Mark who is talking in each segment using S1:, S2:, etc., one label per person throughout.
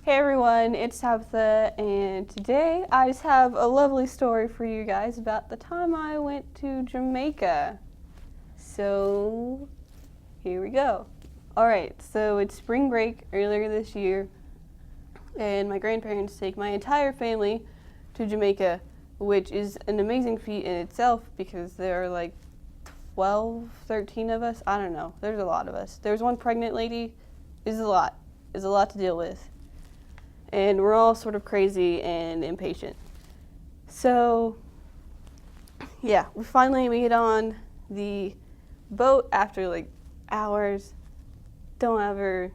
S1: Hey everyone, it's Tabatha, and today I just have a lovely story for you guys about the time I went to Jamaica. So, here we go. Alright, so it's spring break earlier this year, and my grandparents take my entire family to Jamaica, which is an amazing feat in itself because there are like 12, 13 of us. I don't know. There's a lot of us. There's one pregnant lady. It's a lot. It's a lot to deal with. And we're all sort of crazy and impatient. So, yeah, we get on the boat after like hours. Don't ever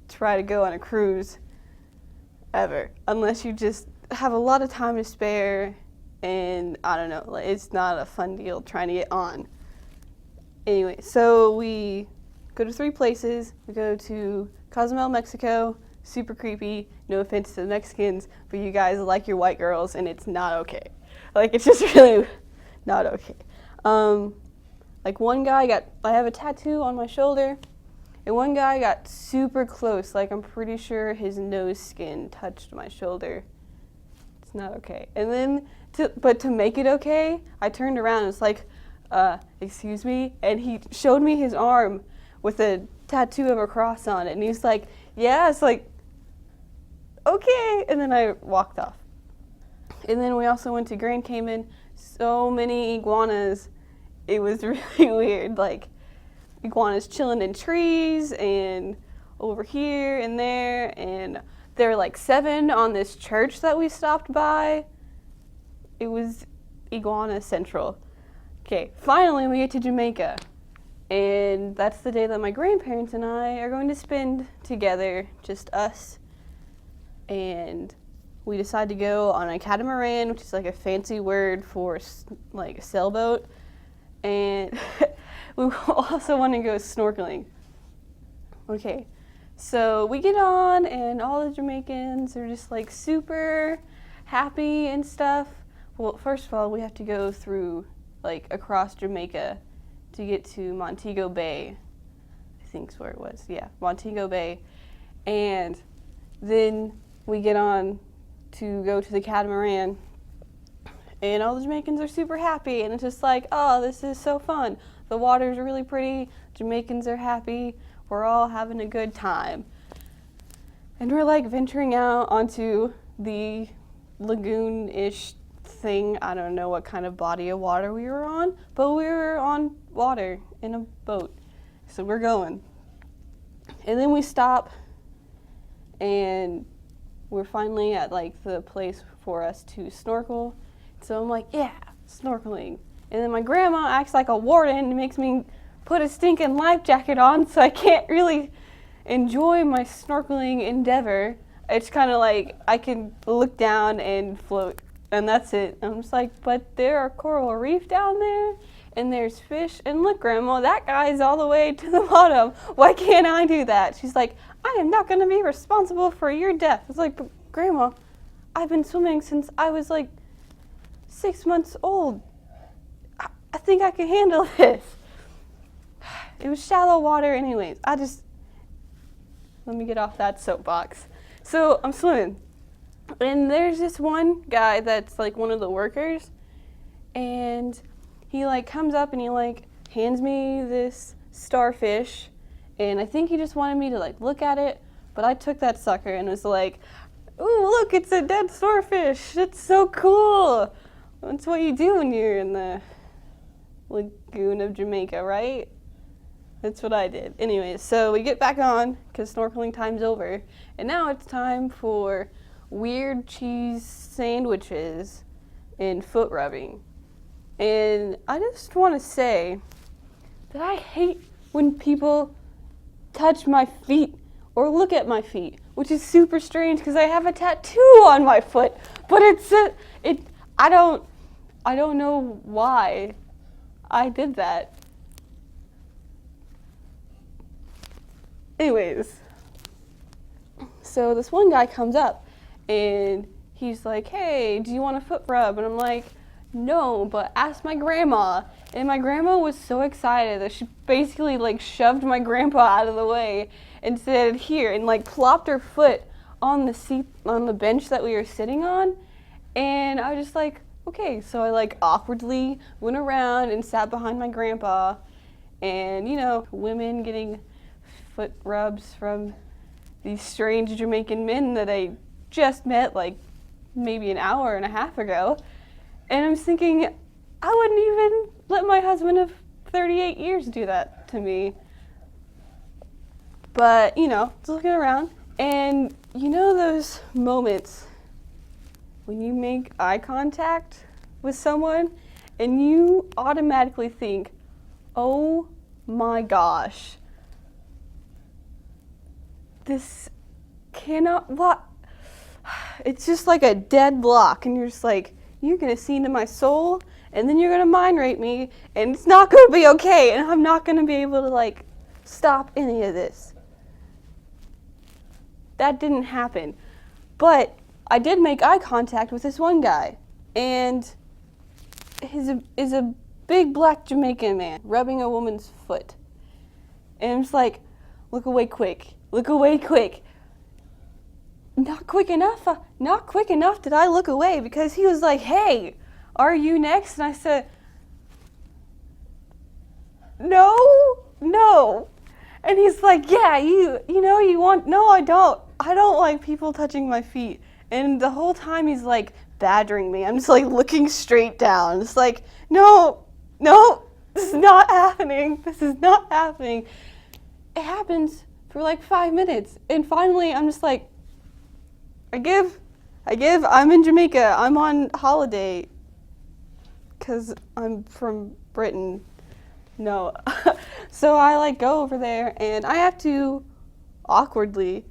S1: try to go on a cruise, ever, unless you just have a lot of time to spare and I don't know, like, it's not a fun deal trying to get on. Anyway, so we go to 3 places. We go to Cozumel, Mexico. Super creepy, no offense to the Mexicans, but you guys like your white girls and it's not okay. Like, it's just really not okay. Like one guy I have a tattoo on my shoulder, and one guy got super close, like I'm pretty sure his nose skin touched my shoulder. It's not okay. And then, to make it okay, I turned around and it's like, excuse me, and he showed me his arm with a tattoo of a cross on it, and he's like, yeah, it's like, okay, and then I walked off. And then we also went to Grand Cayman. So many iguanas. It was really weird. Like, iguanas chilling in trees and over here and there. And there were like 7 on this church that we stopped by. It was iguana central. Okay, finally we get to Jamaica. And that's the day that my grandparents and I are going to spend together, just us. And we decide to go on a catamaran, which is like a fancy word for like a sailboat. And we also want to go snorkeling. Okay, so we get on and all the Jamaicans are just like super happy and stuff. Well, first of all, we have to go through like across Jamaica to get to Montego Bay, I think is where it was. Yeah, Montego Bay. And then we get on to go to the catamaran, and all the Jamaicans are super happy, and it's just like, oh, this is so fun. The water's really pretty, Jamaicans are happy, we're all having a good time. And we're like venturing out onto the lagoon-ish thing. I don't know what kind of body of water we were on, but we were on water in a boat. So we're going. And then we stop, and we're finally at like the place for us to snorkel. So I'm like, yeah, snorkeling. And then my grandma acts like a warden and makes me put a stinking life jacket on, so I can't really enjoy my snorkeling endeavor. It's kind of like I can look down and float, and that's it. I'm just like, but there are coral reef down there, and there's fish, and look, Grandma, that guy's all the way to the bottom. Why can't I do that? She's like, I am not going to be responsible for your death. It's like, but Grandma, I've been swimming since I was like 6 months old. I think I can handle this. It was shallow water anyways. Let me get off that soapbox. So I'm swimming, and there's this one guy that's like one of the workers, and he like comes up and he like hands me this starfish, and I think he just wanted me to like look at it, but I took that sucker and was like, ooh, look, it's a dead starfish. That's so cool. That's what you do when you're in the lagoon of Jamaica, right? That's what I did. Anyway, so we get back on because snorkeling time's over, and now it's time for weird cheese sandwiches and foot rubbing. And I just want to say that I hate when people touch my feet or look at my feet, which is super strange because I have a tattoo on my foot, but I don't know why I did that. Anyways, so this one guy comes up and he's like, hey, do you want a foot rub? And I'm like, no, but ask my grandma. And my grandma was so excited that she basically like shoved my grandpa out of the way and said, here, and like plopped her foot on the seat, on the bench that we were sitting on, and I was just like, okay. So I like awkwardly went around and sat behind my grandpa, and you know, women getting foot rubs from these strange Jamaican men that I just met like maybe an hour and a half ago. And I'm thinking, I wouldn't even let my husband of 38 years do that to me. But, you know, just looking around, and you know those moments when you make eye contact with someone and you automatically think, oh my gosh, this cannot, what? It's just like a dead block, and you're just like, you're gonna see into my soul, and then you're gonna mind rape me, and it's not gonna be okay, and I'm not gonna be able to like stop any of this. That didn't happen. But I did make eye contact with this one guy, and is a big black Jamaican man rubbing a woman's foot. And I'm just like, look away quick, look away quick. Not quick enough did I look away, because he was like, hey, are you next? And I said, no. And he's like, yeah, you know, you want, no, I don't like people touching my feet. And the whole time he's like badgering me. I'm just like looking straight down. It's like, no, this is not happening. It happens for like 5 minutes. And finally I'm just like, I give, I'm in Jamaica. I'm on holiday because I'm from Britain. No. So I like go over there, and I have to awkwardly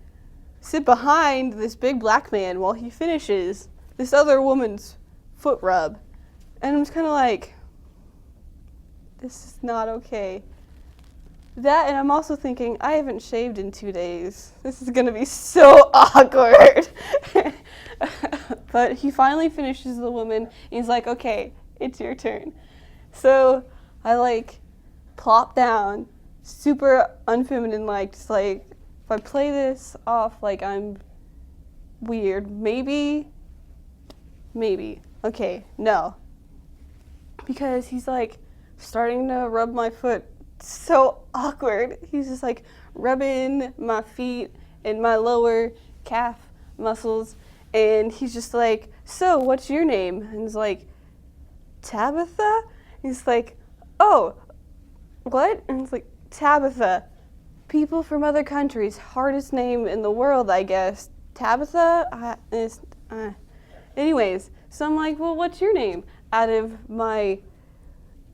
S1: sit behind this big black man while he finishes this other woman's foot rub. And I'm just kind of like, this is not okay. That, and I'm also thinking, I haven't shaved in 2 days. This is going to be so awkward. But he finally finishes the woman. He's like, okay, it's your turn. So I like plop down, super unfeminine, like, just like, if I play this off like I'm weird, maybe, okay, no. Because he's like starting to rub my foot. So awkward. He's just like rubbing my feet and my lower calf muscles, and he's just like, so what's your name? And he's like, Tabatha? He's like, oh, what? And it's like, Tabatha. People from other countries, hardest name in the world, I guess. Tabatha? Anyways, so I'm like, well, what's your name? Out of my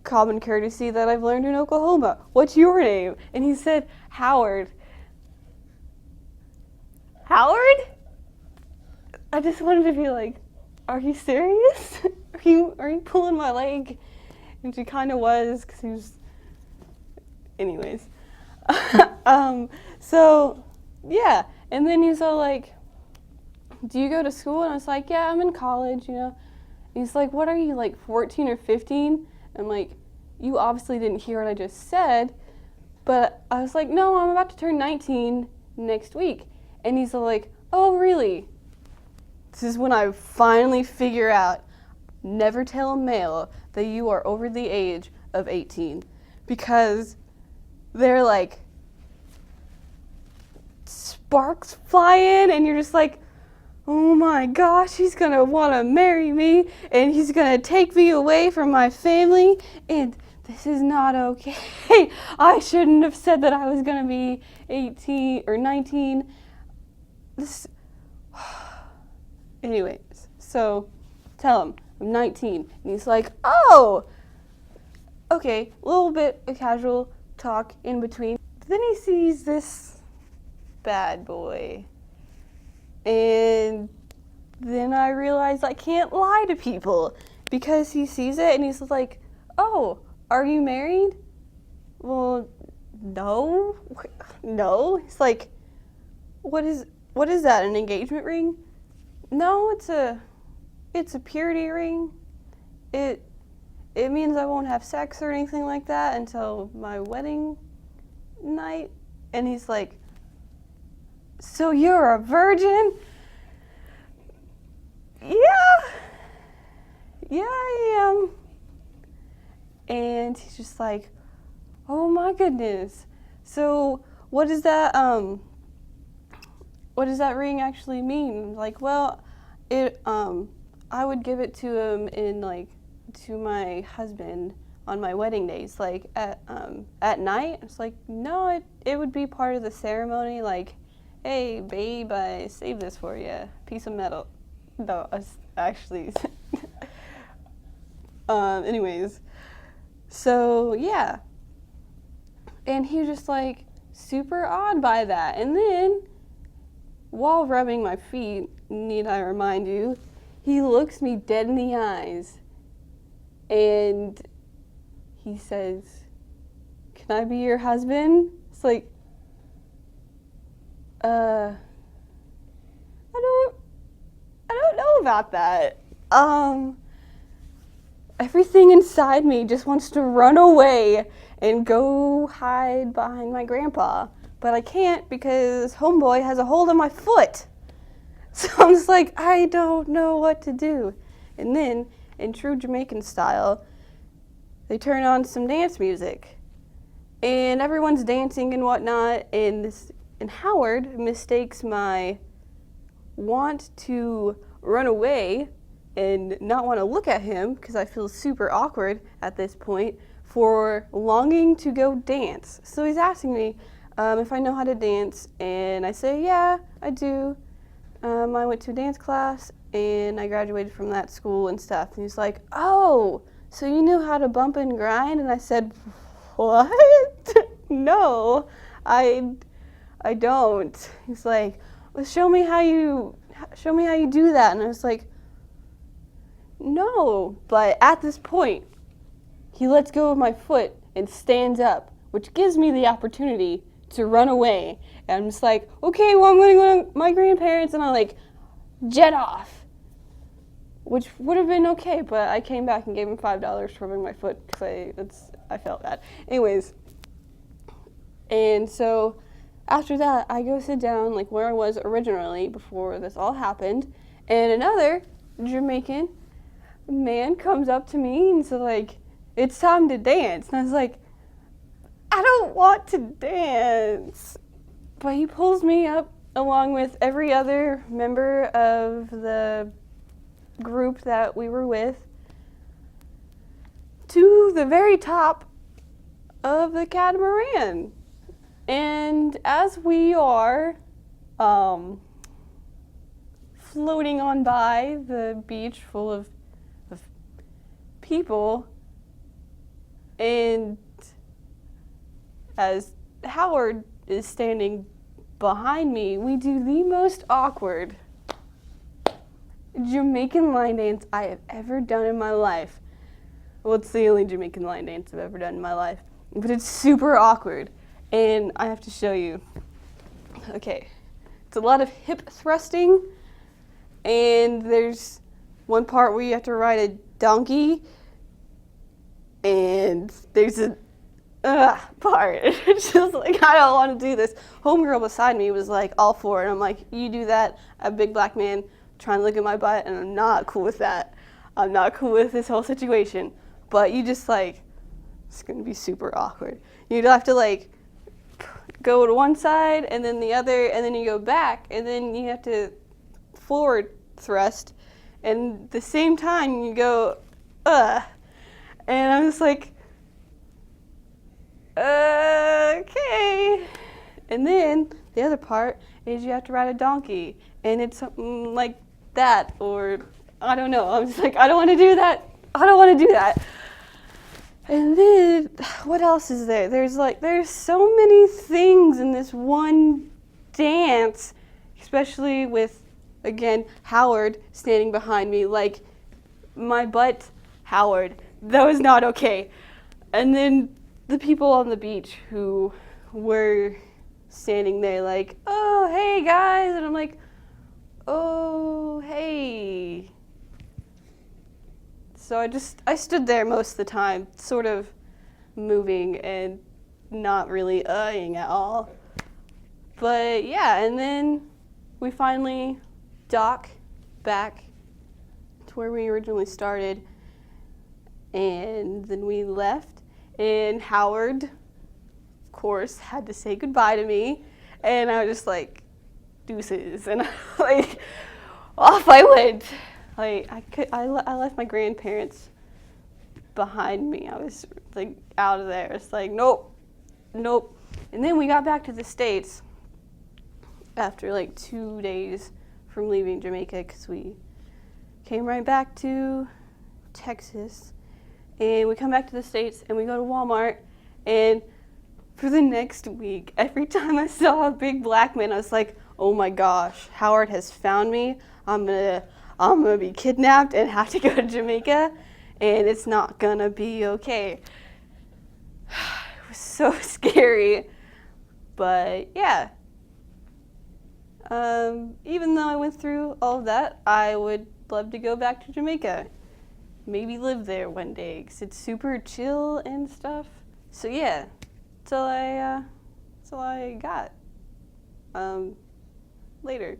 S1: common courtesy that I've learned in Oklahoma. What's your name? And he said, Howard. Howard? I just wanted to be like, are you serious? Are you pulling my leg? And she kind of was, because he was, anyways. So, yeah. And then he's all like, do you go to school? And I was like, yeah, I'm in college, you know. And he's like, what are you, like 14 or 15? I'm like, you obviously didn't hear what I just said. But I was like, no, I'm about to turn 19 next week. And he's all like, oh, really? This is when I finally figure out, never tell a male that you are over the age of 18. Because they're like, sparks flying, and you're just like, oh my gosh, he's gonna wanna marry me, and he's gonna take me away from my family, and this is not okay. I shouldn't have said that I was gonna be 18 or 19. Anyways, so tell him I'm 19, and he's like, oh, okay, a little bit of casual talk in between. Then he sees this bad boy, and then I realize I can't lie to people, because he sees it and he's like, oh, are you married? Well, no. He's like, what is that, an engagement ring? No, it's a purity ring. It means I won't have sex or anything like that until my wedding night. And he's like, so you're a virgin? yeah, I am. And he's just like, oh my goodness. So what does that ring actually mean? Like, well, it I would give it to him in like to my husband on my wedding days, like at night. It's like, no, it would be part of the ceremony, like, hey babe, I saved this for you, piece of metal. No, actually anyways, so yeah. And he was just like super awed by that. And then while rubbing my feet, need I remind you, he looks me dead in the eyes and he says, can I be your husband? It's like, I don't know about that. Everything inside me just wants to run away and go hide behind my grandpa. But I can't because homeboy has a hold on my foot. So I'm just like, I don't know what to do. And then, in true Jamaican style, they turn on some dance music. And everyone's dancing and whatnot, and Howard mistakes my want to run away and not want to look at him, because I feel super awkward at this point, for longing to go dance. So he's asking me if I know how to dance, and I say, yeah, I do. I went to a dance class, and I graduated from that school and stuff. And he's like, oh, so you knew how to bump and grind? And I said, what? No, I don't. He's like, well, show me how you do that. And I was like, no. But at this point, he lets go of my foot and stands up, which gives me the opportunity to run away. And I'm just like, okay, well, I'm going to go to my grandparents, and I like jet off, which would have been okay, but I came back and gave him $5 for rubbing my foot because I felt bad. Anyways, and so after that, I go sit down like where I was originally before this all happened, and another Jamaican man comes up to me and says like, it's time to dance. And I was like, I don't want to dance. But he pulls me up along with every other member of the group that we were with to the very top of the catamaran. And as we are floating on by the beach full of people, and as Howard is standing behind me, we do the most awkward Jamaican line dance I have ever done in my life. Well, it's the only Jamaican line dance I've ever done in my life, but it's super awkward, and I have to show you. Okay, it's a lot of hip thrusting, and there's one part where you have to ride a donkey, and there's a part. It's just like, I don't want to do this. Homegirl beside me was like all for it. I'm like, you do that, a big black man trying to look at my butt, and I'm not cool with that. I'm not cool with this whole situation. But you just like, it's going to be super awkward. You'd have to like go to one side and then the other, and then you go back, and then you have to forward thrust, and at the same time you go, and I'm just like, okay. And then the other part is you have to ride a donkey, and it's something like that, or I don't know. I'm just like, I don't want to do that. I don't want to do that. And then what else is there? There's so many things in this one dance, especially with, again, Howard standing behind me, like my butt, Howard. That was not okay. And then the people on the beach who were standing there like, oh, hey, guys. And I'm like, oh, hey. So I stood there most of the time, sort of moving and not really ing at all. But yeah, and then we finally dock back where we originally started. And then we left, and Howard, of course, had to say goodbye to me. And I was just like, deuces. And like, off I went. Like, I left my grandparents behind me. I was like out of there. It's like, nope. And then we got back to the States after like 2 days from leaving Jamaica, because we came right back to Texas. And we come back to the States and we go to Walmart, and for the next week, every time I saw a big black man, I was like, oh my gosh, Howard has found me. I'm gonna be kidnapped and have to go to Jamaica, and it's not gonna be okay. It was so scary, but yeah. Even though I went through all of that, I would love to go back to Jamaica. Maybe live there one day, because it's super chill and stuff. So yeah, that's all I got. Later.